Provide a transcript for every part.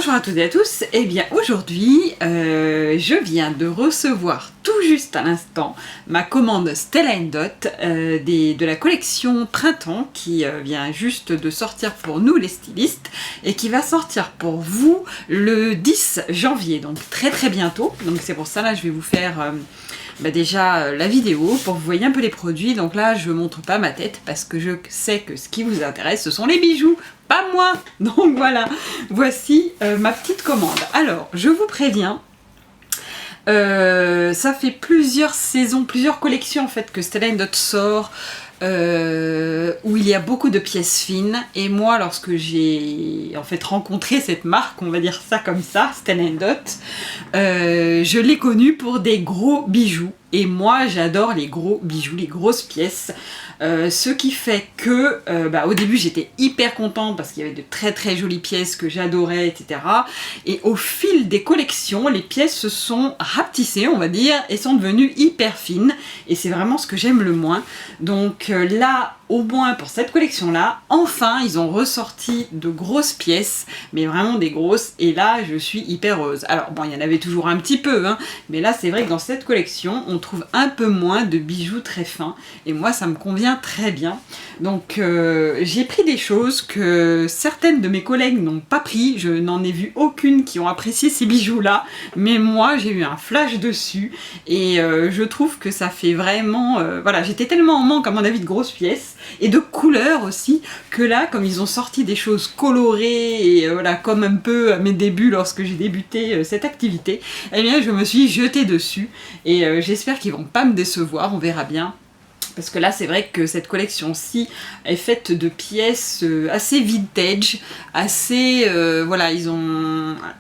Bonjour à toutes et à tous, et bien aujourd'hui je viens de recevoir tout juste à l'instant ma commande Stella & Dot de la collection Printemps qui vient juste de sortir pour nous les stylistes et qui va sortir pour vous le 10 janvier, donc très très bientôt. Donc c'est pour ça là je vais vous faire déjà la vidéo pour que vous voyez un peu les produits. Donc là je montre pas ma tête parce que je sais que ce qui vous intéresse ce sont les bijoux, pas moi. Donc voilà, voici ma petite commande. Alors je vous préviens, ça fait plusieurs saisons, plusieurs collections en fait que Stella & Dot sort, où il y a beaucoup de pièces fines, et moi lorsque j'ai en fait rencontré cette marque, on va dire ça comme ça, Stella & Dot, je l'ai connue pour des gros bijoux, et moi j'adore les gros bijoux, les grosses pièces, ce qui fait que au début j'étais hyper contente parce qu'il y avait de très très jolies pièces que j'adorais, etc. Et au fil des collections, les pièces se sont rapetissées, on va dire, et sont devenues hyper fines, et c'est vraiment ce que j'aime le moins. Donc là, au moins pour cette collection-là, enfin ils ont ressorti de grosses pièces, mais vraiment des grosses, et là je suis hyper heureuse. Alors bon, il y en avait toujours un petit peu, hein, mais là c'est vrai que dans cette collection, on trouve un peu moins de bijoux très fins, et moi ça me convient très bien. Donc j'ai pris des choses que certaines de mes collègues n'ont pas pris, je n'en ai vu aucune qui ont apprécié ces bijoux-là, mais moi j'ai eu un flash dessus, et je trouve que ça fait vraiment... voilà, j'étais tellement en manque à mon avis de grosses pièces, et de couleurs aussi, que là, comme ils ont sorti des choses colorées, et voilà, comme un peu à mes débuts lorsque j'ai débuté cette activité, eh bien je me suis jetée dessus, et j'espère qu'ils vont pas me décevoir, on verra bien. Parce que là, c'est vrai que cette collection-ci est faite de pièces assez vintage, assez... voilà, ils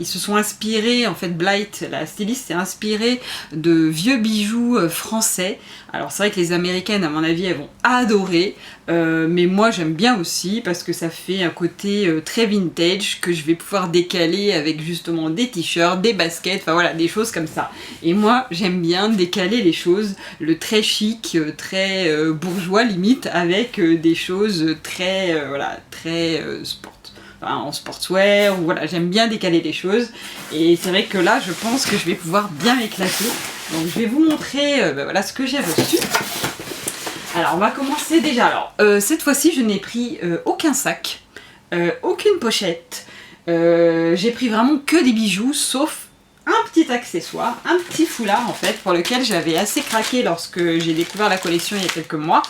se sont inspirés, en fait, Blight, la styliste, s'est inspirée de vieux bijoux français. Alors c'est vrai que les américaines, à mon avis, elles vont adorer, mais moi j'aime bien aussi parce que ça fait un côté très vintage que je vais pouvoir décaler avec justement des t-shirts, des baskets, enfin voilà, des choses comme ça. Et moi j'aime bien décaler les choses, le très chic, très bourgeois limite, avec des choses très, voilà, très sport. Enfin, en sportswear, ou voilà, j'aime bien décaler les choses, et c'est vrai que là je pense que je vais pouvoir bien m'éclater. Donc je vais vous montrer voilà ce que j'ai reçu. Alors on va commencer déjà. Alors cette fois-ci je n'ai pris aucun sac, aucune pochette, j'ai pris vraiment que des bijoux, sauf un petit accessoire, un petit foulard en fait, pour lequel j'avais assez craqué lorsque j'ai découvert la collection il y a quelques mois,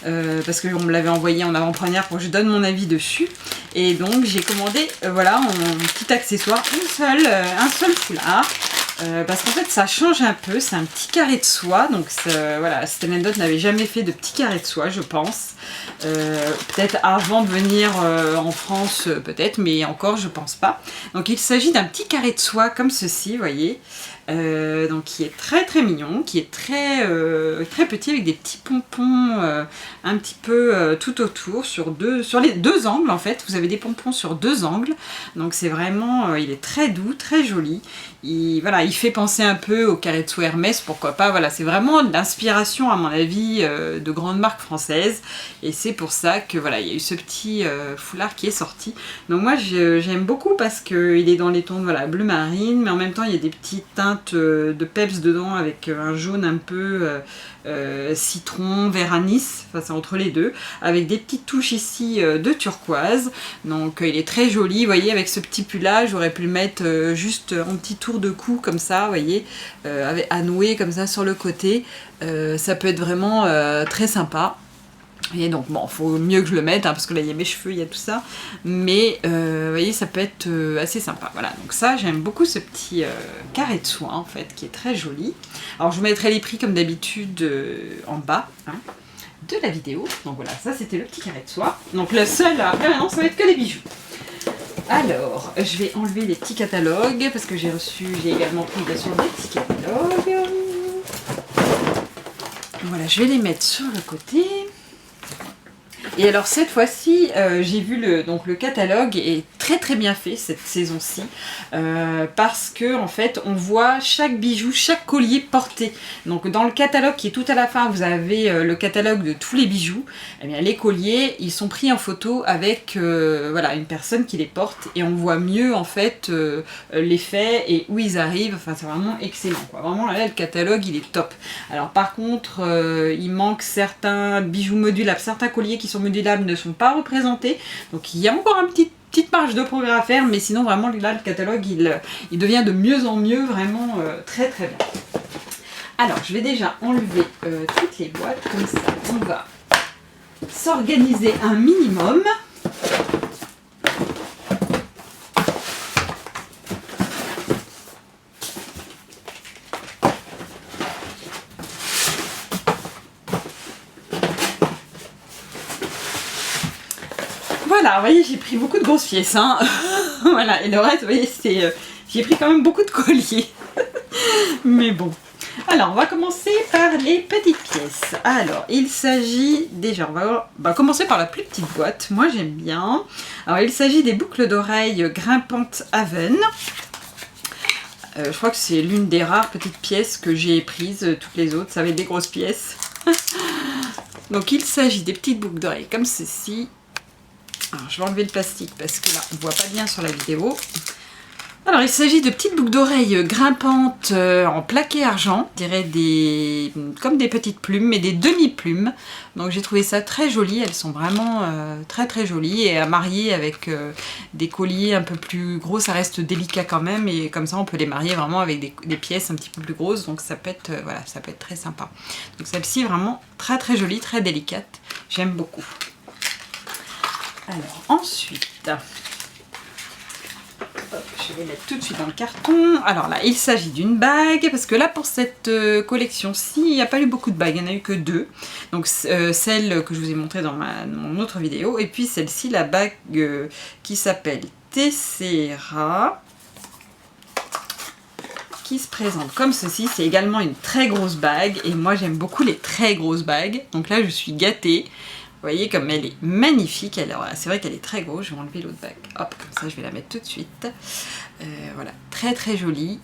parce qu'on me l'avait envoyé en avant-première pour que je donne mon avis dessus, et donc j'ai commandé voilà, un petit accessoire, un seul foulard, parce qu'en fait ça change un peu, c'est un petit carré de soie, donc voilà, Stella & Dot n'avait jamais fait de petit carré de soie je pense, peut-être avant de venir en France peut-être, mais encore je pense pas. Donc il s'agit d'un petit carré de soie comme ceci, vous voyez, donc qui est très très mignon, qui est très petit, avec des petits pompons un petit peu tout autour, sur les deux angles en fait, vous avez des pompons sur deux angles, donc c'est vraiment, il est très doux, très joli. Voilà, il fait penser un peu au carré de soie Hermès, pourquoi pas, voilà, c'est vraiment de l'inspiration à mon avis de grandes marques françaises, et c'est pour ça que voilà, il y a eu ce petit foulard qui est sorti. Donc moi j'aime beaucoup parce qu'il est dans les tons de voilà, bleu marine, mais en même temps il y a des petites teintes de peps dedans, avec un jaune un peu citron, vert anis, enfin c'est entre les deux, avec des petites touches ici de turquoise, donc il est très joli, vous voyez, avec ce petit pull là, j'aurais pu le mettre juste en petit tour de cou comme ça, vous voyez, à nouer comme ça sur le côté, ça peut être vraiment très sympa. Et donc bon, faut mieux que je le mette, hein, parce que là il y a mes cheveux, il y a tout ça, mais vous voyez, ça peut être assez sympa. Voilà, donc ça j'aime beaucoup ce petit carré de soie en fait, qui est très joli. Alors je vous mettrai les prix comme d'habitude en bas hein, de la vidéo. Donc voilà, ça c'était le petit carré de soie. Donc le seul après maintenant ça va être que des bijoux. Alors, je vais enlever les petits catalogues, parce que j'ai également pris bien sûr des petits catalogues. Voilà, je vais les mettre sur le côté. Et alors cette fois-ci, j'ai vu le catalogue est très très bien fait cette saison-ci, parce que en fait on voit chaque bijou, chaque collier porté. Donc dans le catalogue qui est tout à la fin, vous avez le catalogue de tous les bijoux. Et bien les colliers, ils sont pris en photo avec voilà, une personne qui les porte, et on voit mieux en fait l'effet et où ils arrivent. Enfin c'est vraiment excellent, quoi. Vraiment là le catalogue il est top. Alors par contre il manque certains bijoux modulables, certains colliers qui sont modulables ne sont pas représentés, donc il y a encore une petite marge de progrès à faire, mais sinon vraiment là le catalogue il devient de mieux en mieux, vraiment très très bien. Alors je vais déjà enlever toutes les boîtes, comme ça on va s'organiser un minimum. Voilà, vous voyez, j'ai pris beaucoup de grosses pièces, hein. Voilà, et le reste, vous voyez, c'est, j'ai pris quand même beaucoup de colliers. Mais bon. Alors, on va commencer par les petites pièces. Alors, il s'agit déjà, on va commencer par la plus petite boîte. Moi, j'aime bien. Alors, il s'agit des boucles d'oreilles grimpantes Haven. Je crois que c'est l'une des rares petites pièces que j'ai prises. Toutes les autres, ça va être des grosses pièces. Donc, il s'agit des petites boucles d'oreilles comme ceci. Alors, je vais enlever le plastique parce que là, on ne voit pas bien sur la vidéo. Alors, il s'agit de petites boucles d'oreilles grimpantes en plaqué argent. Je dirais comme des petites plumes, mais des demi-plumes. Donc, j'ai trouvé ça très joli. Elles sont vraiment très très jolies. Et à marier avec des colliers un peu plus gros, ça reste délicat quand même. Et comme ça, on peut les marier vraiment avec des pièces un petit peu plus grosses. Donc, ça peut être, voilà, ça peut être très sympa. Donc, celle-ci, vraiment très très jolie, très délicate. J'aime beaucoup. Alors, ensuite, je vais mettre tout de suite dans le carton. Alors là, il s'agit d'une bague, parce que là, pour cette collection-ci, il n'y a pas eu beaucoup de bagues, il n'y en a eu que 2. Donc, celle que je vous ai montrée dans mon autre vidéo, et puis celle-ci, la bague qui s'appelle Tessera, qui se présente comme ceci. C'est également une très grosse bague, et moi, j'aime beaucoup les très grosses bagues. Donc là, je suis gâtée. Vous voyez comme elle est magnifique. C'est vrai qu'elle est très grosse. Je vais enlever l'autre bague. Hop, comme ça je vais la mettre tout de suite. Voilà, très très jolie.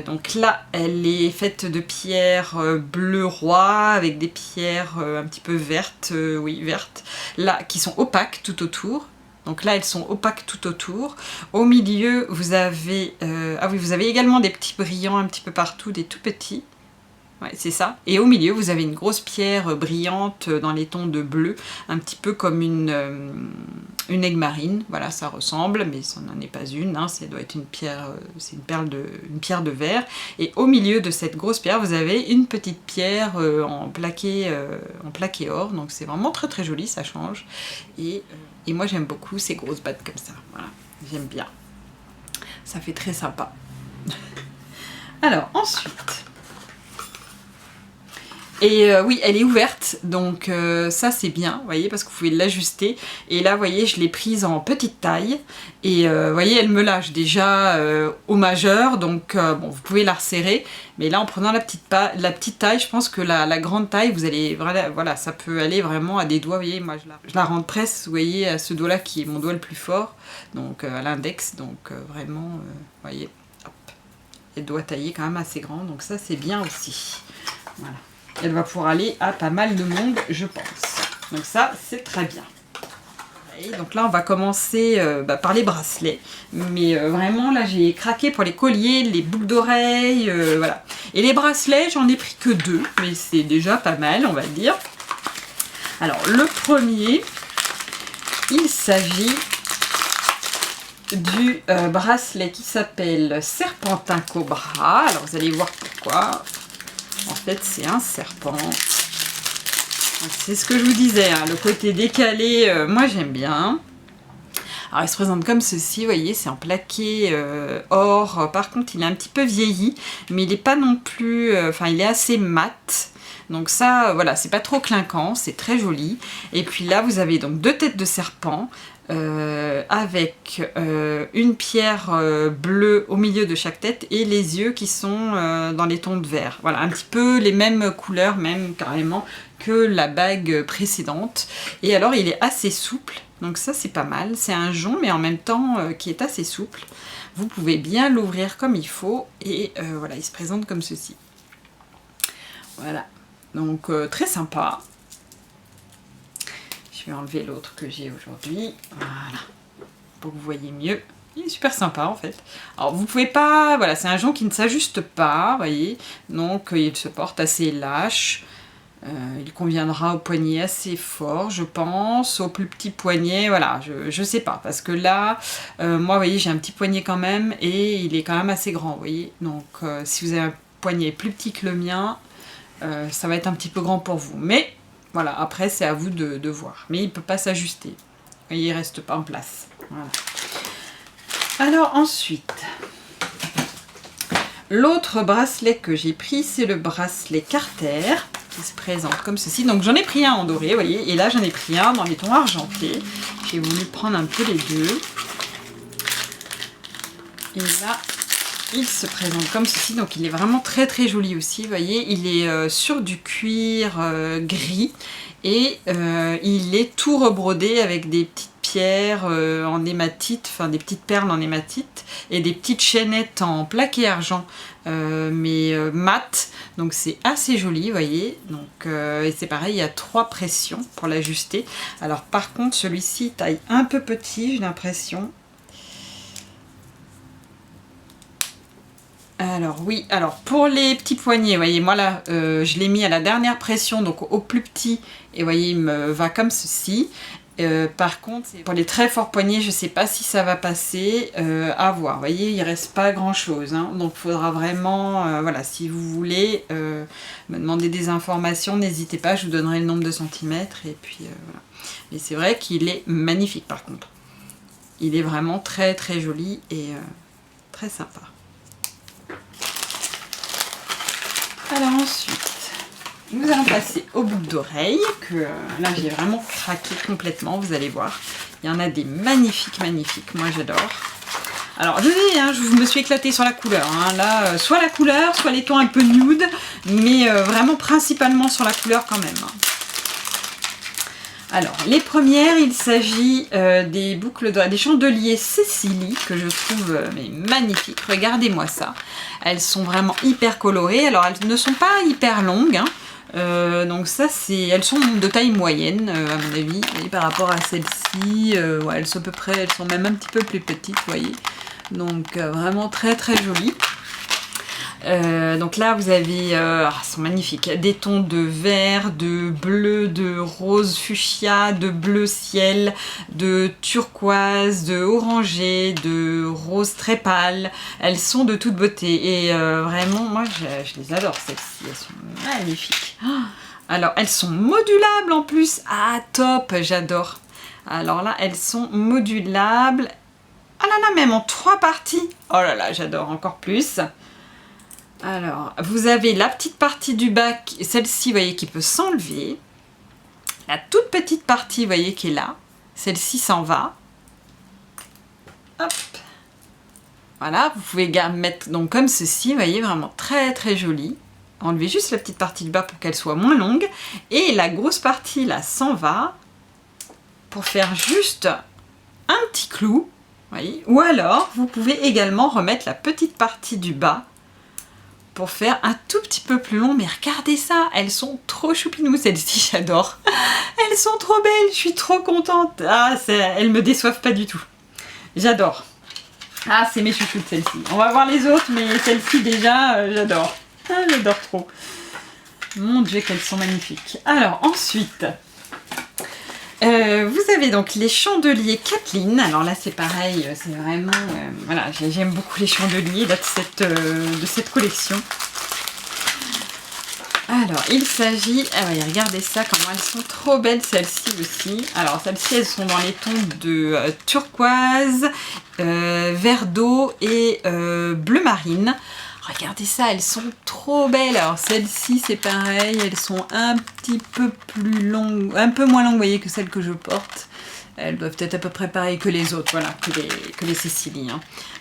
Donc là, elle est faite de pierres bleu roi avec des pierres un petit peu vertes, oui vertes, là qui sont opaques tout autour. Donc là, elles sont opaques tout autour. Au milieu, vous avez, ah oui, vous avez également des petits brillants un petit peu partout, des tout petits. Ouais, c'est ça. Et au milieu, vous avez une grosse pierre brillante dans les tons de bleu, un petit peu comme une aigue marine. Voilà, ça ressemble, mais ça n'en est pas une. Hein. Ça doit être une pierre, c'est une pierre de verre. Et au milieu de cette grosse pierre, vous avez une petite pierre en plaqué or. Donc c'est vraiment très très joli, ça change. Et moi j'aime beaucoup ces grosses bagues comme ça. Voilà, j'aime bien. Ça fait très sympa. Alors ensuite. Et oui, elle est ouverte, donc ça c'est bien, vous voyez, parce que vous pouvez l'ajuster. Et là, vous voyez, je l'ai prise en petite taille. Et vous voyez, elle me lâche déjà au majeur, donc bon, vous pouvez la resserrer. Mais là, en prenant la petite taille, je pense que la grande taille, vous allez, voilà, ça peut aller vraiment à des doigts. Vous voyez, moi je la rentre presque, vous voyez, à ce doigt-là qui est mon doigt le plus fort, donc à l'index. Donc vraiment, vous voyez, hop, et le doigt taillé quand même assez grand, donc ça c'est bien aussi. Voilà. Elle va pouvoir aller à pas mal de monde, je pense. Donc ça, c'est très bien. Et donc là, on va commencer par les bracelets. Mais vraiment, là, j'ai craqué pour les colliers, les boucles d'oreilles, voilà. Et les bracelets, j'en ai pris que 2, mais c'est déjà pas mal, on va dire. Alors, le premier, il s'agit du bracelet qui s'appelle Serpentin Cobra. Alors, vous allez voir pourquoi. En fait, c'est un serpent. C'est ce que je vous disais, hein, le côté décalé, moi j'aime bien. Alors il se présente comme ceci, vous voyez, c'est en plaqué or. Par contre, il est un petit peu vieilli, mais il n'est pas non plus... Enfin, il est assez mat. Donc ça, voilà, c'est pas trop clinquant, c'est très joli. Et puis là, vous avez donc 2 têtes de serpent. Avec une pierre bleue au milieu de chaque tête et les yeux qui sont dans les tons de vert. Voilà, un petit peu les mêmes couleurs, même carrément, que la bague précédente. Et alors il est assez souple, donc ça c'est pas mal. C'est un jonc mais en même temps qui est assez souple. Vous pouvez bien l'ouvrir comme il faut et voilà, il se présente comme ceci. Voilà, donc très sympa. Je vais enlever l'autre que j'ai aujourd'hui, voilà, pour que vous voyez mieux. Il est super sympa en fait. Alors vous pouvez pas, voilà, c'est un jonc qui ne s'ajuste pas, vous voyez, donc il se porte assez lâche. Il conviendra au poignet assez fort, je pense, au plus petit poignet, voilà, je sais pas, parce que là, moi, vous voyez, j'ai un petit poignet quand même, et il est quand même assez grand, vous voyez, donc si vous avez un poignet plus petit que le mien, ça va être un petit peu grand pour vous, mais voilà, après c'est à vous de voir, mais il peut pas s'ajuster, il reste pas en place, voilà. Alors ensuite, l'autre bracelet que j'ai pris, c'est le bracelet Carter, qui se présente comme ceci. Donc j'en ai pris un en doré, vous voyez, et là j'en ai pris un dans les tons argentés. J'ai voulu prendre un peu les deux. Et là, il se présente comme ceci, donc il est vraiment très très joli aussi, vous voyez. Il est sur du cuir gris, et il est tout rebrodé avec des petites pierres en hématite, enfin des petites perles en hématite, et des petites chaînettes en plaqué argent, mais mat, donc c'est assez joli, vous voyez. Donc et c'est pareil, il y a 3 pressions pour l'ajuster. Alors par contre celui-ci taille un peu petit, j'ai l'impression. Alors oui, alors pour les petits poignets, vous voyez, moi là je l'ai mis à la dernière pression, donc au plus petit, et vous voyez il me va comme ceci. Par contre, pour les très forts poignets, je ne sais pas si ça va passer, à voir. Vous voyez, il ne reste pas grand chose, hein, donc il faudra vraiment, voilà, si vous voulez me demander des informations, n'hésitez pas, je vous donnerai le nombre de centimètres, et puis voilà. Mais c'est vrai qu'il est magnifique par contre. Il est vraiment très très joli et très sympa. Alors ensuite, nous allons passer aux boucles d'oreilles, que là j'ai vraiment craqué complètement, vous allez voir. Il y en a des magnifiques, magnifiques, moi j'adore. Alors je dis, hein, je me suis éclatée sur la couleur, hein. Là, soit la couleur, soit les tons un peu nude, mais vraiment principalement sur la couleur quand même. Hein. Alors, les premières, il s'agit des boucles d'oreilles, des chandeliers Cécilie, que je trouve mais magnifiques. Regardez-moi ça. Elles sont vraiment hyper colorées. Alors, elles ne sont pas hyper longues, hein. Donc ça, elles sont de taille moyenne, à mon avis, et par rapport à celles-ci. Ouais, elles sont à peu près, elles sont même un petit peu plus petites, vous voyez. Donc, vraiment très très jolies. Donc là vous avez, elles sont magnifiques, des tons de vert, de bleu, de rose fuchsia, de bleu ciel, de turquoise, de orangé, de rose très pâle. Elles sont de toute beauté et vraiment moi je les adore celles-ci, elles sont magnifiques. Alors elles sont modulables en plus, ah top, j'adore. Alors là elles sont modulables, ah là là, même en 3 parties, oh là là j'adore encore plus. Alors, vous avez la petite partie du bas, celle-ci, vous voyez, qui peut s'enlever. La toute petite partie, vous voyez, qui est là. Celle-ci s'en va. Hop. Voilà, vous pouvez mettre donc comme ceci, vous voyez, vraiment très très joli. Enlevez juste la petite partie du bas pour qu'elle soit moins longue. Et la grosse partie, là, s'en va. Pour faire juste un petit clou. Vous voyez. Ou alors, vous pouvez également remettre la petite partie du bas pour faire un tout petit peu plus long, mais regardez ça, elles sont trop choupinou celles-ci, j'adore. Elles sont trop belles, je suis trop contente. Ah, elles me déçoivent pas du tout. J'adore. Ah, c'est mes chouchoutes celles-ci. On va voir les autres, mais celles-ci déjà, j'adore. Ah, j'adore trop. Mon Dieu, qu'elles sont magnifiques. Alors, ensuite, vous avez donc les chandeliers Kathleen. Alors là, c'est pareil, c'est vraiment... voilà, j'aime beaucoup les chandeliers là, de cette collection. Alors, il s'agit... Ah oui, regardez ça, comment elles sont trop belles, celles-ci aussi. Alors, celles-ci, elles sont dans les tons de turquoise, vert d'eau et bleu marine. Regardez ça, elles sont trop belles. Alors celles-ci, c'est pareil, elles sont un petit peu plus longues, un peu moins longues, vous voyez, que celles que je porte. Elles doivent être à peu près pareilles que les autres, voilà, que les Cécilie. Hein.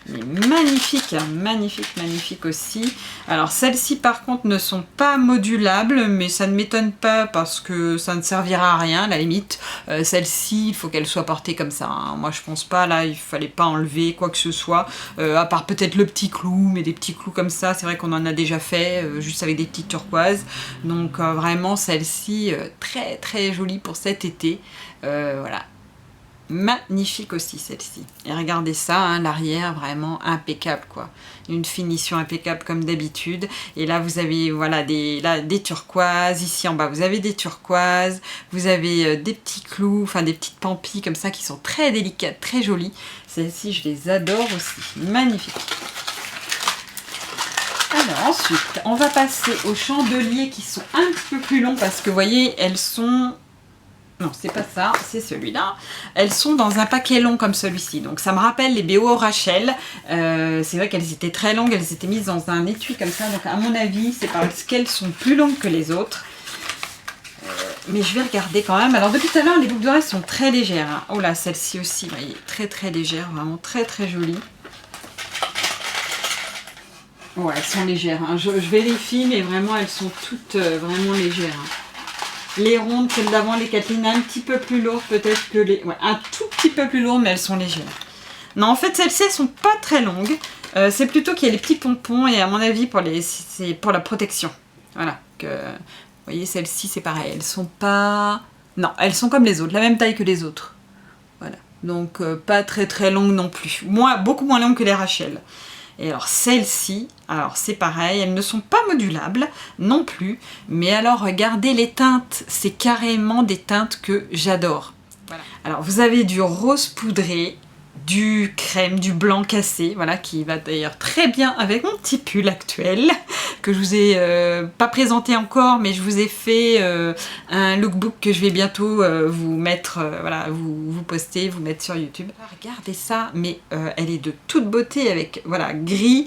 Mais magnifique, hein, magnifique, magnifique aussi. Alors celles-ci par contre ne sont pas modulables, mais ça ne m'étonne pas parce que ça ne servira à rien à la limite. Celle-ci, il faut qu'elle soit portée comme ça. Hein. Moi je pense pas, là il fallait pas enlever quoi que ce soit, à part peut-être le petit clou, mais des petits clous comme ça, c'est vrai qu'on en a déjà fait, juste avec des petites turquoises. Donc vraiment celle-ci, très très jolie pour cet été. Voilà. Magnifique aussi celle-ci. Et regardez ça, hein, l'arrière vraiment impeccable quoi. Une finition impeccable comme d'habitude. Et là vous avez voilà des turquoises. Ici en bas vous avez des turquoises. Vous avez des petits clous, enfin des petites pampilles comme ça qui sont très délicates, très jolies. Celles-ci je les adore aussi. Magnifique. Alors ensuite on va passer aux chandeliers qui sont un petit peu plus longs parce que vous voyez elles sont... Non, c'est pas ça, c'est celui-là. Elles sont dans un paquet long comme celui-ci. Donc ça me rappelle les BO Rachel. C'est vrai qu'elles étaient très longues, elles étaient mises dans un étui comme ça. Donc à mon avis, c'est parce qu'elles sont plus longues que les autres. Mais je vais regarder quand même. Alors depuis tout à l'heure, les boucles d'oreilles sont très légères. Hein. Oh là, celle-ci aussi, vous voyez, très très légère, vraiment très très jolie. Ouais, elles sont légères. Hein. Je vérifie, mais vraiment, elles sont toutes vraiment légères. Hein. Les rondes, celles d'avant, les Kathleen, un petit peu plus lourdes peut-être que les... Ouais, un tout petit peu plus lourdes, mais elles sont légères. Non, en fait, celles-ci, elles sont pas très longues. C'est plutôt qu'il y a les petits pompons, et à mon avis, c'est pour la protection. Voilà. Vous voyez, celles-ci, c'est pareil. Elles sont pas... Non, elles sont comme les autres, la même taille que les autres. Voilà. Donc, pas très très longues non plus. Beaucoup moins longues que les Rachel. Et alors celles-ci, alors c'est pareil, elles ne sont pas modulables non plus, mais alors regardez les teintes, c'est carrément des teintes que j'adore. Voilà. Alors vous avez du rose poudré, du crème, du blanc cassé, voilà, qui va d'ailleurs très bien avec mon petit pull actuel, que je vous ai pas présenté encore, mais je vous ai fait un lookbook que je vais bientôt vous mettre, voilà, vous poster, vous mettre sur YouTube. Regardez ça, mais elle est de toute beauté avec, voilà, gris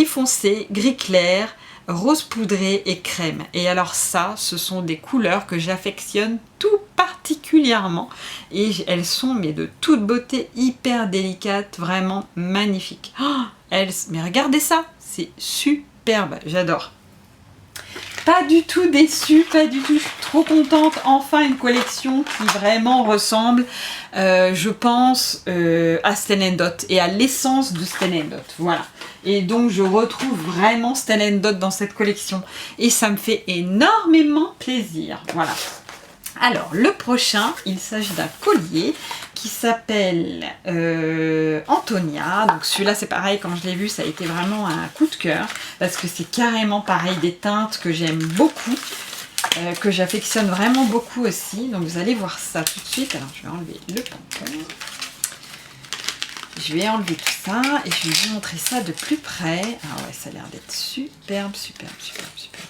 foncé, gris clair, rose poudré et crème. Et alors ça, ce sont des couleurs que j'affectionne tout particulièrement. Et elles sont mais de toute beauté, hyper délicates, vraiment magnifiques. Oh, mais regardez ça, c'est superbe, j'adore. Pas du tout déçue, pas du tout, je suis trop contente. Enfin une collection qui vraiment ressemble, je pense, à Stella & Dot et à l'essence de Stella & Dot, voilà. Et donc je retrouve vraiment Stella & Dot dans cette collection et ça me fait énormément plaisir, voilà. Alors le prochain, il s'agit d'un collier qui s'appelle Antonia. Donc celui-là c'est pareil, quand je l'ai vu ça a été vraiment un coup de cœur parce que c'est carrément pareil, des teintes que j'aime beaucoup, que j'affectionne vraiment beaucoup aussi. Donc vous allez voir ça tout de suite. Alors je vais enlever le pompon. Je vais enlever tout ça et je vais vous montrer ça de plus près. Ah ouais, ça a l'air d'être superbe, superbe, superbe, superbe.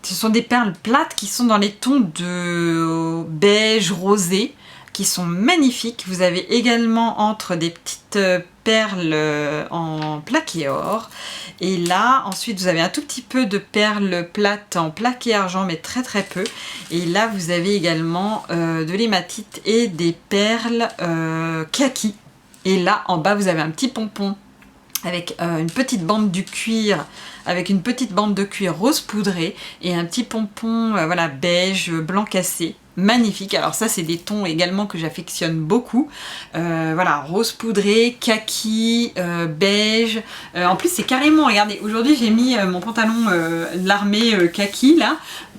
Ce sont des perles plates qui sont dans les tons de beige rosé, qui sont magnifiques. Vous avez également entre des petites perles en plaqué or. Et là, ensuite, vous avez un tout petit peu de perles plates en plaqué argent, mais très très peu. Et là, vous avez également de l'hématite et des perles kaki. Et là, en bas, vous avez un petit pompon avec une petite bande du cuir, avec une petite bande de cuir rose poudré et un petit pompon voilà, beige, blanc cassé. Magnifique. Alors ça, c'est des tons également que j'affectionne beaucoup. Voilà, rose poudré, kaki, beige. En plus, c'est carrément, regardez, aujourd'hui j'ai mis mon pantalon de l'armée kaki là.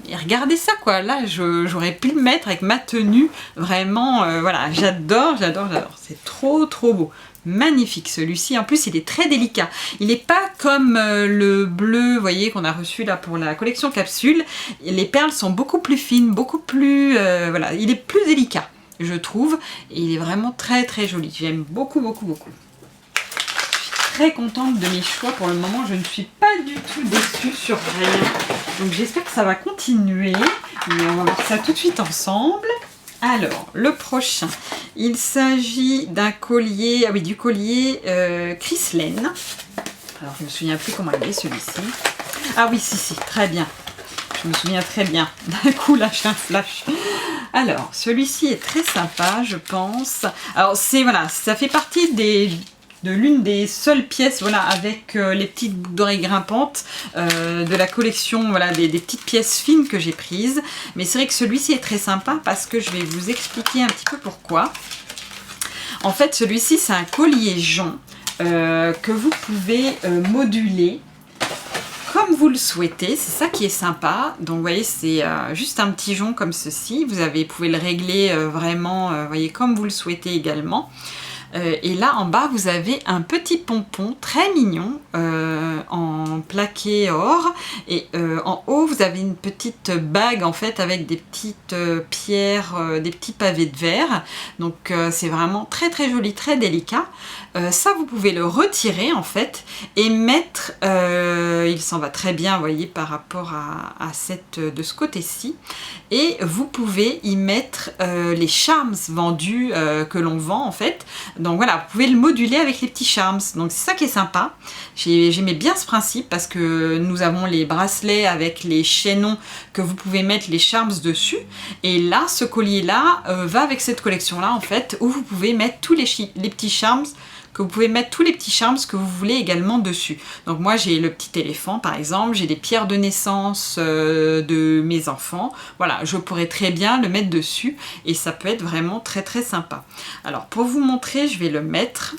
Et regardez ça quoi, là j'aurais pu le mettre avec ma tenue. Vraiment, voilà, j'adore, j'adore, j'adore. C'est trop trop beau. Magnifique celui-ci, en plus il est très délicat, il n'est pas comme le bleu, vous voyez, qu'on a reçu là pour la collection capsule. Les perles sont beaucoup plus fines, beaucoup plus, voilà, il est plus délicat je trouve, et il est vraiment très très joli, j'aime beaucoup beaucoup beaucoup. Je suis très contente de mes choix pour le moment, je ne suis pas du tout déçue sur rien, donc j'espère que ça va continuer, mais on va voir ça tout de suite ensemble. Alors, le prochain, il s'agit d'un collier, ah oui, du collier Chryslaine. Alors, je me souviens plus comment il est celui-ci. Ah oui, si, si, très bien. Je me souviens très bien. D'un coup, là, j'ai un flash. Alors, celui-ci est très sympa, je pense. Alors, voilà, ça fait partie de l'une des seules pièces, voilà, avec les petites boucles d'oreilles grimpantes de la collection, voilà, des petites pièces fines que j'ai prises. Mais c'est vrai que celui-ci est très sympa parce que je vais vous expliquer un petit peu pourquoi. En fait, celui-ci, c'est un collier jonc que vous pouvez moduler comme vous le souhaitez, c'est ça qui est sympa. Donc vous voyez, c'est juste un petit jonc comme ceci. Vous pouvez le régler vraiment, voyez, comme vous le souhaitez également. Et là en bas vous avez un petit pompon très mignon en plaqué or, et en haut vous avez une petite bague en fait avec des petites pierres, des petits pavés de verre. Donc c'est vraiment très très joli, très délicat. Ça vous pouvez le retirer en fait et mettre, il s'en va très bien, vous voyez, par rapport à de ce côté-ci, et vous pouvez y mettre les charms vendus que l'on vend en fait. Donc voilà, vous pouvez le moduler avec les petits charms. Donc c'est ça qui est sympa. J'aimais bien ce principe parce que nous avons les bracelets avec les chaînons que vous pouvez mettre les charms dessus. Et là, ce collier-là va avec cette collection-là en fait, où vous pouvez mettre tous les petits charms, que vous pouvez mettre tous les petits charms que vous voulez également dessus. Donc moi j'ai le petit éléphant par exemple, j'ai des pierres de naissance de mes enfants. Voilà, je pourrais très bien le mettre dessus et ça peut être vraiment très très sympa. Alors pour vous montrer, je vais le mettre.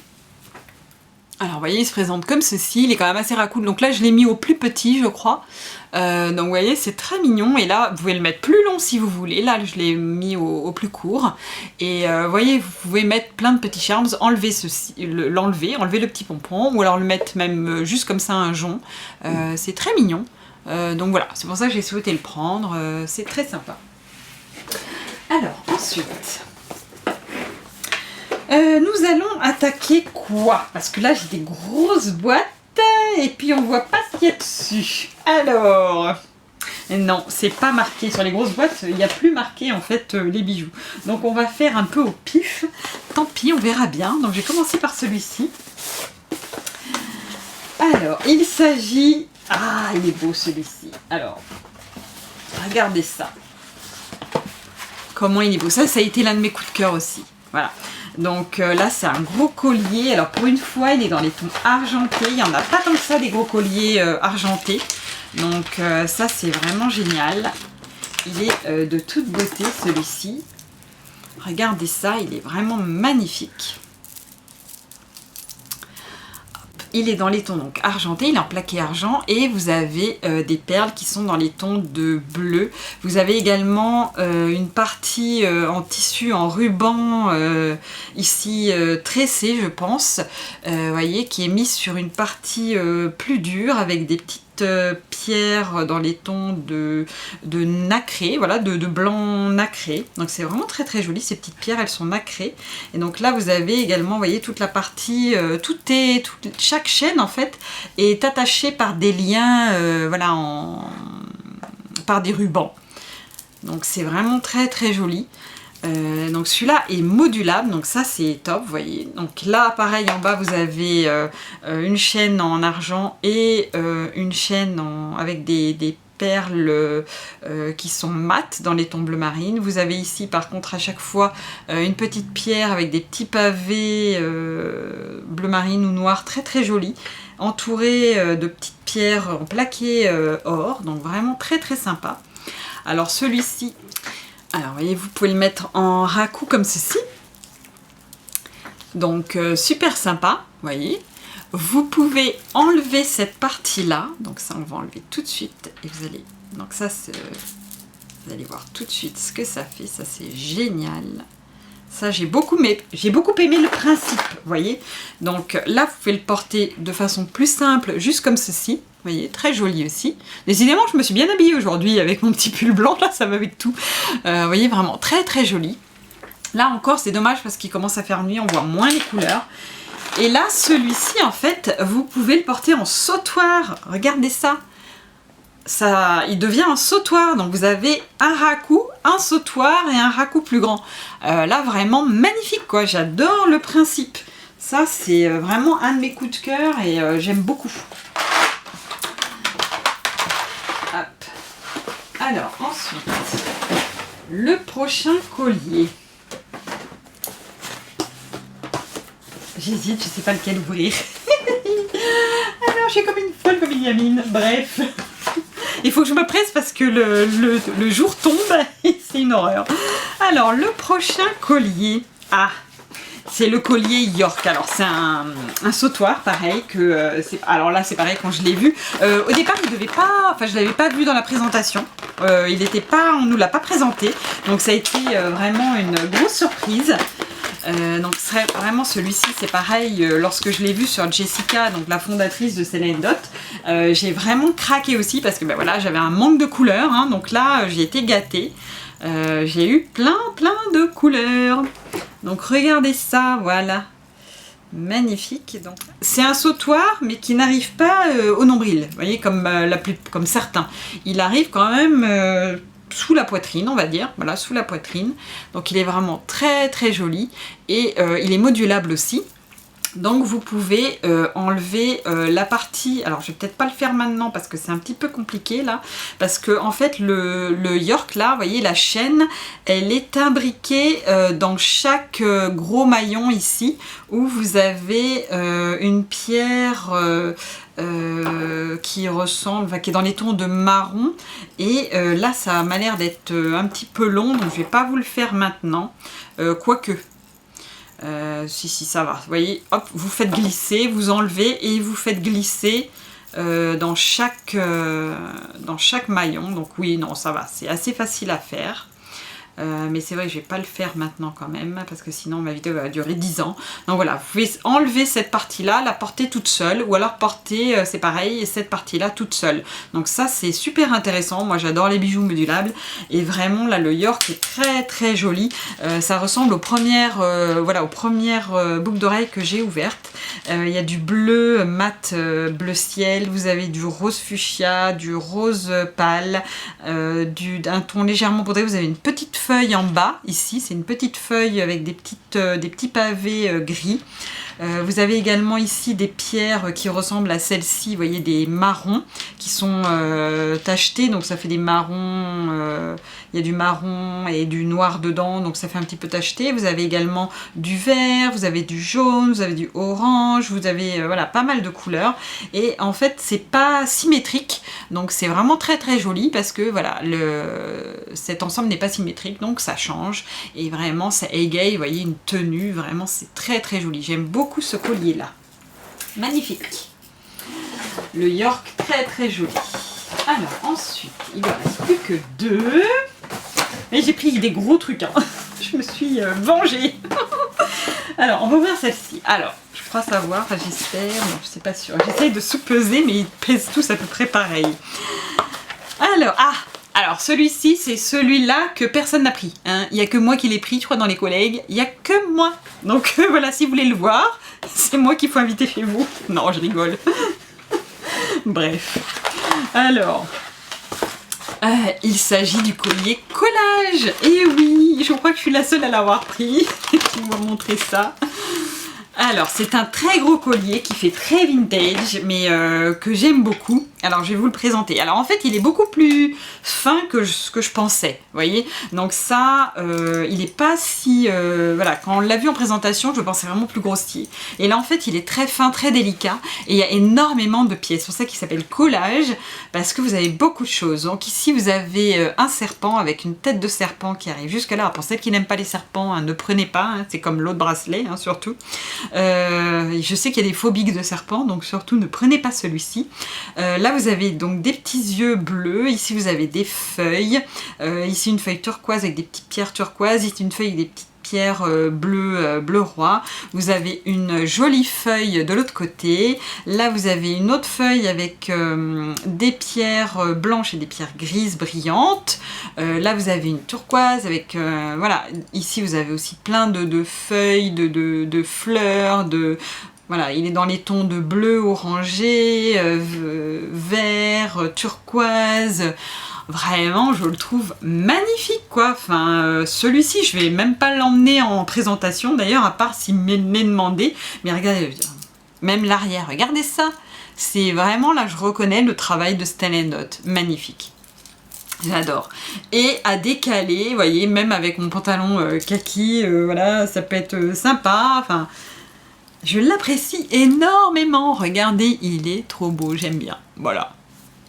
Alors vous voyez, il se présente comme ceci, il est quand même assez raccourci. Donc là je l'ai mis au plus petit je crois. Donc vous voyez, c'est très mignon, et là vous pouvez le mettre plus long si vous voulez. Là je l'ai mis au plus court, et vous voyez, vous pouvez mettre plein de petits charms, enlever ceci, enlever le petit pompon, ou alors le mettre même juste comme ça un jonc. C'est très mignon, donc voilà, c'est pour ça que j'ai souhaité le prendre, c'est très sympa. Alors ensuite nous allons attaquer quoi? Parce que là j'ai des grosses boîtes et puis on voit pas ce qu'il y a dessus. Alors, non, c'est pas marqué sur les grosses boîtes, il n'y a plus marqué en fait les bijoux. Donc on va faire un peu au pif. Tant pis, on verra bien. Donc j'ai commencé par celui-ci. Alors, il s'agit... Ah, il est beau celui-ci. Alors, regardez ça. Comment il est beau. Ça a été l'un de mes coups de cœur aussi. Voilà. Donc là c'est un gros collier. Alors pour une fois il est dans les tons argentés. Il n'y en a pas tant que ça des gros colliers argentés. Donc ça c'est vraiment génial. Il est de toute beauté celui-ci. Regardez ça, il est vraiment magnifique. Il est dans les tons donc argentés, il est en plaqué argent, et vous avez des perles qui sont dans les tons de bleu. Vous avez également une partie en tissu, en ruban, ici tressé je pense, voyez, qui est mise sur une partie plus dure avec des petites pierres dans les tons de nacré, voilà, de blanc nacré. Donc c'est vraiment très très joli, ces petites pierres, elles sont nacrées. Et donc là vous avez également, vous voyez, toute la partie, chaque chaîne en fait est attachée par des liens, voilà, par des rubans. Donc c'est vraiment très très joli. Donc celui-là est modulable, donc ça c'est top, vous voyez. Donc là pareil, en bas vous avez une chaîne en argent et une chaîne avec des perles qui sont mates dans les tons bleu marine. Vous avez ici par contre à chaque fois une petite pierre avec des petits pavés bleu marine ou noir très très jolis, entourés de petites pierres en plaqué or, donc vraiment très très sympa. Alors celui-ci, alors, vous voyez, vous pouvez le mettre en raku comme ceci. Donc, super sympa, vous voyez. Vous pouvez enlever cette partie-là. Donc, ça, on va enlever tout de suite. Et vous allez... Donc, ça, vous allez voir tout de suite ce que ça fait. Ça, c'est génial. Ça, j'ai beaucoup aimé le principe, vous voyez. Donc, là, vous pouvez le porter de façon plus simple, juste comme ceci. Vous voyez, très joli aussi. Décidément, je me suis bien habillée aujourd'hui avec mon petit pull blanc, là, ça va avec tout. Vous voyez, vraiment très très joli. Là encore, c'est dommage parce qu'il commence à faire nuit, on voit moins les couleurs. Et là, celui-ci, en fait, vous pouvez le porter en sautoir. Regardez ça. Il devient un sautoir. Donc vous avez un raku, un sautoir et un raku plus grand. Là, vraiment magnifique, quoi. J'adore le principe. Ça, c'est vraiment un de mes coups de cœur et j'aime beaucoup. Hop. Alors, ensuite, Le prochain collier. J'hésite, je sais pas lequel ouvrir. Alors, je suis comme une folle, comme une gamine. Bref. Il faut que je me presse parce que le jour tombe et c'est une horreur. Alors, le prochain collier. Ah, c'est le collier York. Alors, c'est un sautoir, pareil. Alors là, c'est pareil quand je l'ai vu. Au départ, il devait pas... Enfin, je l'avais pas vu dans la présentation. Il n'était pas... On nous l'a pas présenté. Donc, ça a été vraiment une grosse surprise. Donc vraiment celui-ci c'est pareil, lorsque je l'ai vu sur Jessica, donc la fondatrice de Stella & Dot, j'ai vraiment craqué aussi parce que ben voilà, j'avais un manque de couleurs, hein, donc là j'ai été gâtée, j'ai eu plein de couleurs, donc regardez ça, voilà, magnifique. Donc c'est un sautoir mais qui n'arrive pas au nombril, vous voyez, comme certains, il arrive quand même sous la poitrine, on va dire, voilà, sous la poitrine. Donc il est vraiment très joli et il est modulable aussi. Donc vous pouvez enlever la partie, alors je vais peut-être pas le faire maintenant parce que c'est un petit peu compliqué là, parce que en fait le York là, vous voyez la chaîne, elle est imbriquée dans chaque gros maillon ici, où vous avez une pierre qui ressemble, enfin, qui est dans les tons de marron, et là ça m'a l'air d'être un petit peu long, donc je vais pas vous le faire maintenant, quoique. Si ça va, vous voyez, hop, vous faites glisser, vous enlevez et vous faites glisser dans chaque maillon. Donc oui, non, ça va, c'est assez facile à faire. Mais c'est vrai que je vais pas le faire maintenant quand même, parce que sinon ma vidéo va durer 10 ans. Donc voilà, vous pouvez enlever cette partie-là, la porter toute seule, ou alors porter, c'est pareil, cette partie-là toute seule. Donc ça c'est super intéressant, moi j'adore les bijoux modulables, et vraiment là le York est très joli. Ça ressemble aux premières, voilà, aux premières boucles d'oreilles que j'ai ouvertes. Il y a du bleu mat, bleu ciel, vous avez du rose fuchsia, du rose pâle, d'un ton légèrement poudré, vous avez une petite feuille en bas, ici, c'est une petite feuille avec des petits pavés gris. Vous avez également ici des pierres qui ressemblent à celle-ci, vous voyez, des marrons qui sont tachetés, donc ça fait des marrons, il y a du marron et du noir dedans, donc ça fait un petit peu tacheté. Vous avez également du vert, vous avez du jaune, vous avez du orange, vous avez voilà, pas mal de couleurs, et en fait c'est pas symétrique, donc c'est vraiment très joli, parce que voilà, cet ensemble n'est pas symétrique, donc ça change, et vraiment ça égaye, vous voyez, une tenue, vraiment c'est très joli. J'aime beaucoup ce collier là, magnifique, le York très joli. Alors ensuite il ne reste plus que 2, mais j'ai pris des gros trucs, hein. Je me suis vengée. Alors on va ouvrir celle-ci. Alors je crois savoir, enfin j'espère, non je sais pas sûr, j'essaye de sous-peser mais ils pèsent tous à peu près pareil. Alors celui-ci c'est celui-là que personne n'a pris, hein. Il n'y a que moi qui l'ai pris, je crois, dans les collègues, il n'y a que moi. Donc voilà, si vous voulez le voir, c'est moi qu'il faut inviter chez vous. Non, je rigole. Bref. Alors, il s'agit du collier collage. Et oui, je crois que je suis la seule à l'avoir pris. Je vais vous montrer ça. Alors, c'est un très gros collier qui fait très vintage, mais que j'aime beaucoup. Alors, je vais vous le présenter. Alors, en fait, il est beaucoup plus fin que ce que je pensais, vous voyez. Donc ça, il n'est pas si... voilà, quand on l'a vu en présentation, je pensais vraiment plus grossier. Et là, en fait, il est très fin, très délicat. Et il y a énormément de pièces. C'est pour ça qu'il s'appelle collage, parce que vous avez beaucoup de choses. Donc ici, vous avez un serpent avec une tête de serpent qui arrive jusque là. Pour celles qui n'aiment pas les serpents, hein, ne prenez pas. Hein, c'est comme l'autre bracelet, hein, surtout. Je sais qu'il y a des phobiques de serpents, donc surtout ne prenez pas celui-ci. Là vous avez donc des petits yeux bleus, ici vous avez des feuilles, ici une feuille turquoise avec des petites pierres turquoises, ici une feuille avec des petites pierres bleu roi. Vous avez une jolie feuille de l'autre côté. Là vous avez une autre feuille avec des pierres blanches et des pierres grises brillantes. Là vous avez une turquoise avec voilà, ici vous avez aussi plein de feuilles, de fleurs, voilà, il est dans les tons de bleu orangé, vert, turquoise. Vraiment, je le trouve magnifique, quoi. Enfin, celui-ci, je vais même pas l'emmener en présentation, d'ailleurs, à part s'il m'est demandé. Mais regardez, même l'arrière, regardez ça. C'est vraiment, là, je reconnais le travail de Stella & Dot. Magnifique. J'adore. Et à décaler, vous voyez, même avec mon pantalon kaki, voilà, ça peut être sympa. Enfin, je l'apprécie énormément. Regardez, il est trop beau, j'aime bien. Voilà.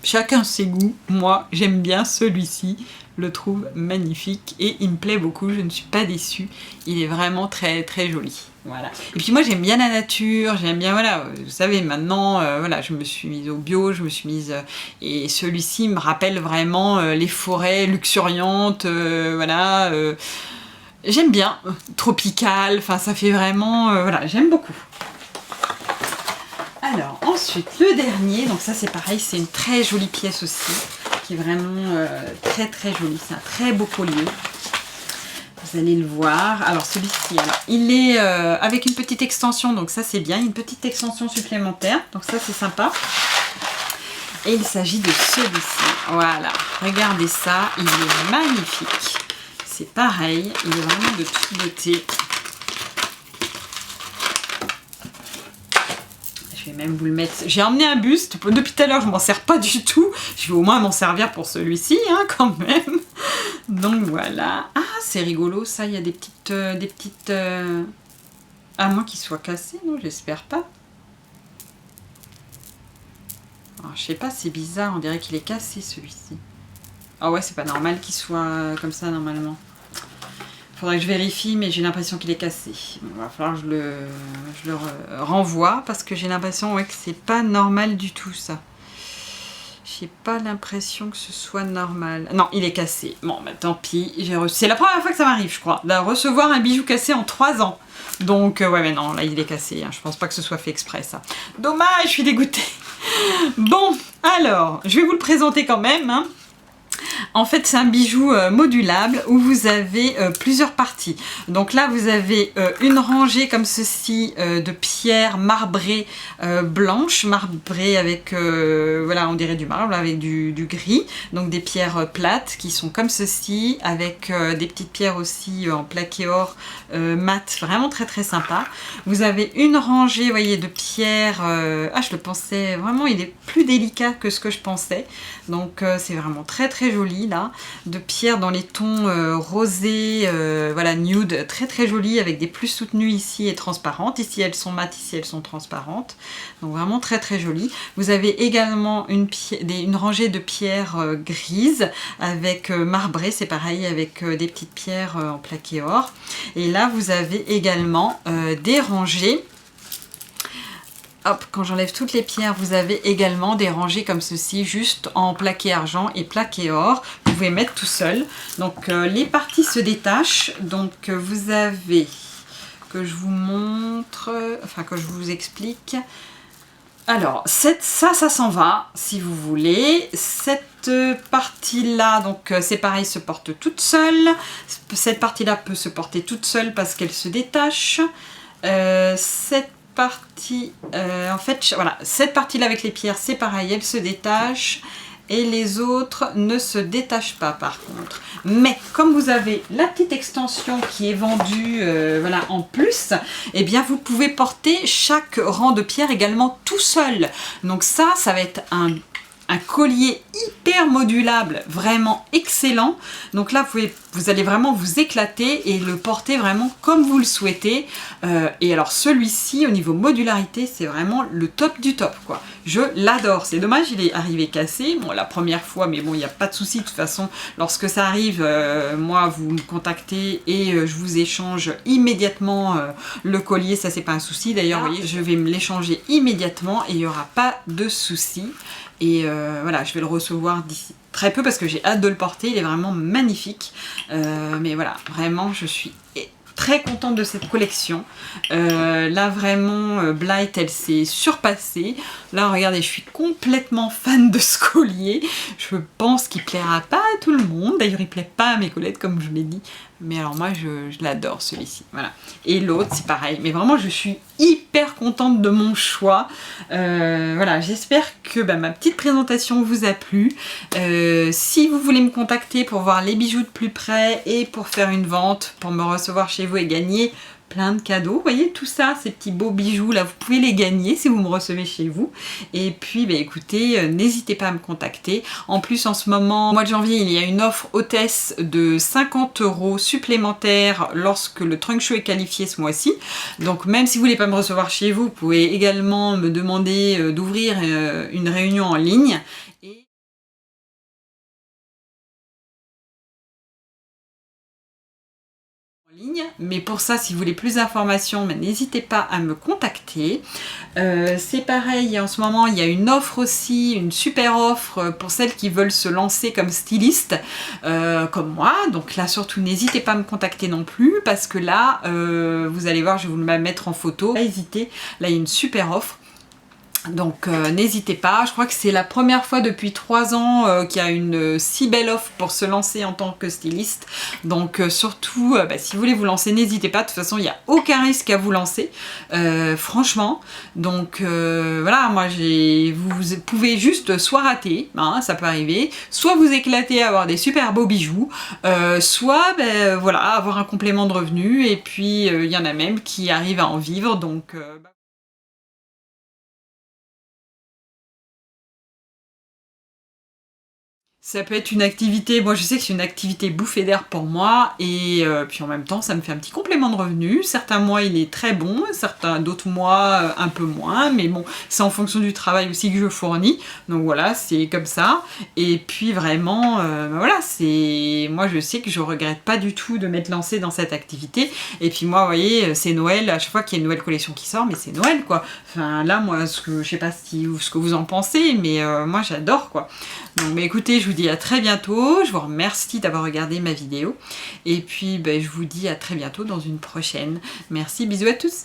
Chacun ses goûts. Moi, j'aime bien celui-ci. Je le trouve magnifique et il me plaît beaucoup. Je ne suis pas déçue. Il est vraiment très très joli. Voilà. Et puis moi j'aime bien la nature, j'aime bien, voilà, vous savez, maintenant, voilà, je me suis mise au bio, je me suis mise... et celui-ci me rappelle vraiment les forêts luxuriantes, voilà. J'aime bien, tropical, enfin ça fait vraiment... voilà, j'aime beaucoup. Alors, ensuite, le dernier, donc ça c'est pareil, c'est une très jolie pièce aussi, qui est vraiment très très jolie, c'est un très beau collier. Vous allez le voir. Alors celui-ci, il est avec une petite extension, donc ça c'est bien, une petite extension supplémentaire, donc ça c'est sympa. Et il s'agit de celui-ci. Voilà, regardez ça, il est magnifique. C'est pareil, il est vraiment de toute beauté. Je vais même vous le mettre. J'ai emmené un buste. Depuis tout à l'heure, je m'en sers pas du tout. Je vais au moins m'en servir pour celui-ci, hein, quand même. Donc voilà. Ah, c'est rigolo, ça. Il y a des petites... À moins qu'il soit cassé, non, j'espère pas. Alors, je sais pas, c'est bizarre. On dirait qu'il est cassé, celui-ci. Ah ouais, c'est pas normal qu'il soit comme ça, normalement. Faudrait que je vérifie, mais j'ai l'impression qu'il est cassé. Il va falloir que je le renvoie parce que j'ai l'impression, ouais, que c'est pas normal du tout, ça. J'ai pas l'impression que ce soit normal. Non, il est cassé. Bon, bah tant pis. C'est la première fois que ça m'arrive, je crois, de recevoir un bijou cassé en 3 ans. Donc, ouais, mais non, là, il est cassé. Hein. Je pense pas que ce soit fait exprès, ça. Dommage, je suis dégoûtée. Bon, alors, je vais vous le présenter quand même, hein. En fait, c'est un bijou modulable où vous avez plusieurs parties. Donc là, vous avez une rangée comme ceci de pierres marbrées blanches, marbrées avec, voilà, on dirait du marbre, avec du gris. Donc des pierres plates qui sont comme ceci, avec des petites pierres aussi en plaqué or mat, vraiment très très sympa. Vous avez une rangée, vous voyez, de pierres, je le pensais, vraiment, il est plus délicat que ce que je pensais. Donc c'est vraiment très très joli là, de pierres dans les tons rosés, voilà, nude, très très joli, avec des plus soutenues ici et transparentes. Ici elles sont mates, ici elles sont transparentes, donc vraiment très très joli. Vous avez également une rangée de pierres grises avec marbrées, c'est pareil, avec des petites pierres en plaqué or. Et là vous avez également des rangées. Hop, quand j'enlève toutes les pierres, vous avez également des rangées comme ceci, juste en plaqué argent et plaqué or. Vous pouvez mettre tout seul. Donc les parties se détachent. Donc vous avez, que je vous montre, enfin que je vous explique. Alors, ça s'en va, si vous voulez. Cette partie-là, donc c'est pareil, se porte toute seule. Cette partie-là peut se porter toute seule parce qu'elle se détache. Cette partie, en fait, voilà, cette partie-là avec les pierres, c'est pareil, elle se détache. Et les autres ne se détachent pas par contre. Mais comme vous avez la petite extension qui est vendue voilà, en plus, eh bien vous pouvez porter chaque rang de pierres également tout seul. Donc ça va être un collier hyper modulable, vraiment excellent. Donc là, vous allez vraiment vous éclater et le porter vraiment comme vous le souhaitez. Et alors celui-ci, au niveau modularité, c'est vraiment le top du top, quoi. Je l'adore. C'est dommage, il est arrivé cassé. Bon, la première fois, mais bon, il n'y a pas de souci. De toute façon, lorsque ça arrive, moi, vous me contactez et je vous échange immédiatement le collier. Ça, c'est pas un souci. D'ailleurs, vous voyez, je vais me l'échanger immédiatement et il n'y aura pas de souci. Et voilà, je vais le recevoir d'ici très peu parce que j'ai hâte de le porter. Il est vraiment magnifique. Mais voilà, vraiment, je suis très contente de cette collection. Là, vraiment, Blight, elle s'est surpassée. Là, regardez, je suis complètement fan de ce collier. Je pense qu'il plaira pas à tout le monde. D'ailleurs, il plaît pas à mes collègues, comme je l'ai dit. Mais alors moi, je l'adore, celui-ci. Voilà. Et l'autre, c'est pareil. Mais vraiment, je suis hyper contente de mon choix. Voilà, j'espère que ma petite présentation vous a plu. Si vous voulez me contacter pour voir les bijoux de plus près et pour faire une vente, pour me recevoir chez vous et gagner plein de cadeaux. Vous voyez tout ça, ces petits beaux bijoux là, vous pouvez les gagner si vous me recevez chez vous. Et puis bah, écoutez, n'hésitez pas à me contacter. En plus en ce moment, au mois de janvier, il y a une offre hôtesse de 50 € supplémentaires lorsque le trunk show est qualifié ce mois-ci. Donc même si vous voulez pas me recevoir chez vous, vous pouvez également me demander d'ouvrir une réunion en ligne. Mais pour ça, si vous voulez plus d'informations, n'hésitez pas à me contacter. C'est pareil, en ce moment, il y a une offre aussi, une super offre pour celles qui veulent se lancer comme styliste, comme moi. Donc là, surtout, n'hésitez pas à me contacter non plus, parce que là, vous allez voir, je vais vous la mettre en photo. Pas hésiter, là, il y a une super offre. Donc n'hésitez pas, je crois que c'est la première fois depuis 3 ans qu'il y a une si belle offre pour se lancer en tant que styliste. Donc surtout, si vous voulez vous lancer, n'hésitez pas, de toute façon il n'y a aucun risque à vous lancer, franchement. Donc voilà, moi vous pouvez juste soit rater, hein, ça peut arriver, soit vous éclater à avoir des super beaux bijoux, soit voilà, avoir un complément de revenus, et puis il y en a même qui arrivent à en vivre, donc... Ça peut être une activité, moi je sais que c'est une activité bouffée d'air pour moi, et puis en même temps ça me fait un petit complément de revenu. Certains mois il est très bon, d'autres mois un peu moins, mais bon, c'est en fonction du travail aussi que je fournis, donc voilà, c'est comme ça. Et puis vraiment, voilà, moi je sais que je regrette pas du tout de m'être lancée dans cette activité. Et puis moi, vous voyez, c'est Noël, à chaque fois qu'il y a une nouvelle collection qui sort, mais c'est Noël quoi. Enfin là, moi, je sais pas ce que vous en pensez, mais moi j'adore quoi. Donc écoutez, je vous dis à très bientôt, je vous remercie d'avoir regardé ma vidéo, et puis je vous dis à très bientôt dans une prochaine. Merci, bisous à tous.